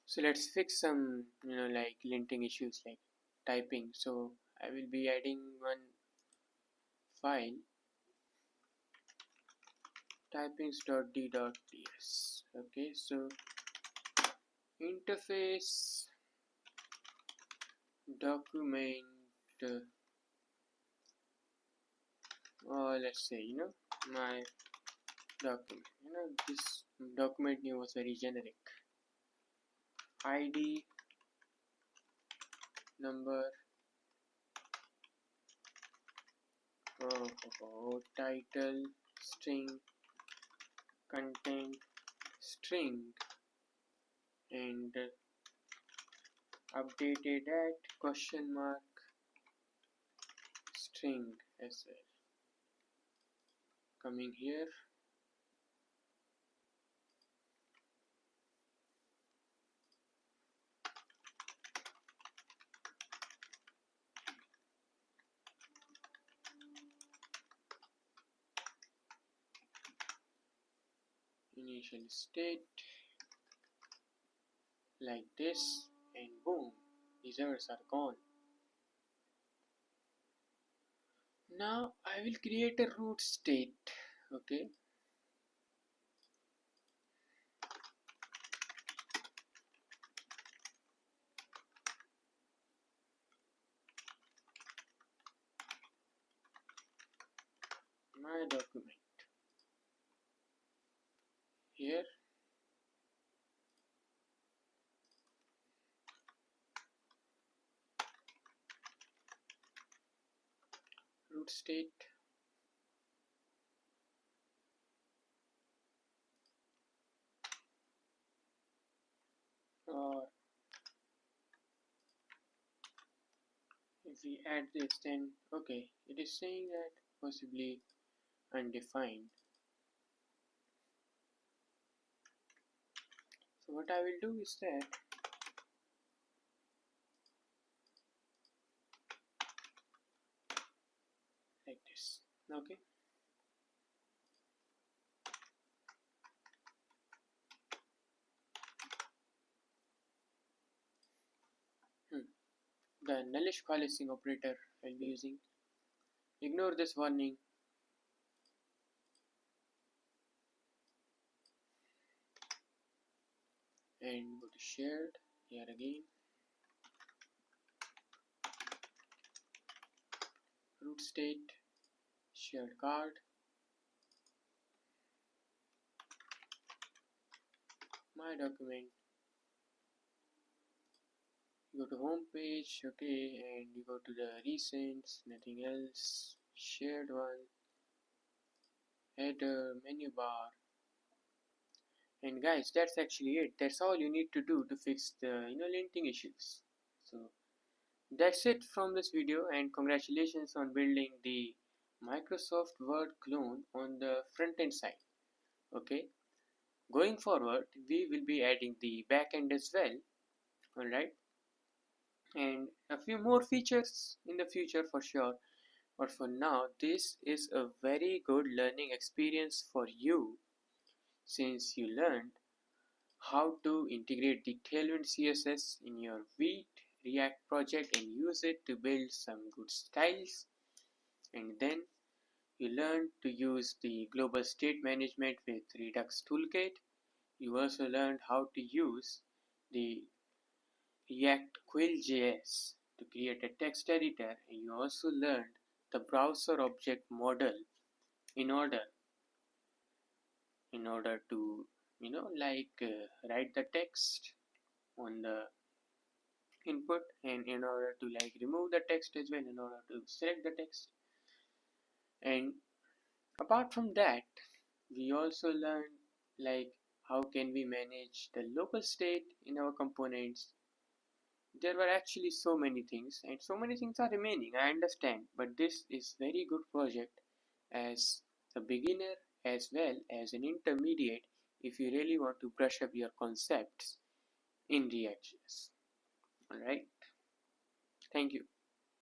So let's fix some like linting issues like typing. So I will be adding one file typings.d.ts. okay, so interface document or let's say my document. This document name was very generic. ID number title string content string and updated at question mark string as well. Coming here, initial state like this, and boom, these errors are gone. Now I will create a root state. Okay, my document here, root state or if we add this, then okay, it is saying that possibly undefined. So what I will do is that like this. Okay, the nullish coalescing operator I'll be using. Ignore this warning. And go to shared here again, root state, shared card, my document. You go to home page, okay, and you go to the recents, nothing else, shared one, header, menu bar. And guys, that's actually it. That's all you need to do to fix the linting issues. So that's it from this video, and congratulations on building the Microsoft Word clone on the front end side. Okay, going forward we will be adding the backend as well, alright, and a few more features in the future for sure. But for now, this is a very good learning experience for you, since you learned how to integrate the Tailwind CSS in your React project and use it to build some good styles. And then you learned to use the global state management with Redux Toolkit. You also learned how to use the React Quill.js to create a text editor, and you also learned the browser object model in order to write the text on the input, and in order to remove the text as well, in order to select the text. And apart from that, we also learned how can we manage the local state in our components. There were actually so many things, and so many things are remaining, I understand, but this is very good project as a beginner as well as an intermediate if you really want to brush up your concepts in Reactjs. Alright, thank you.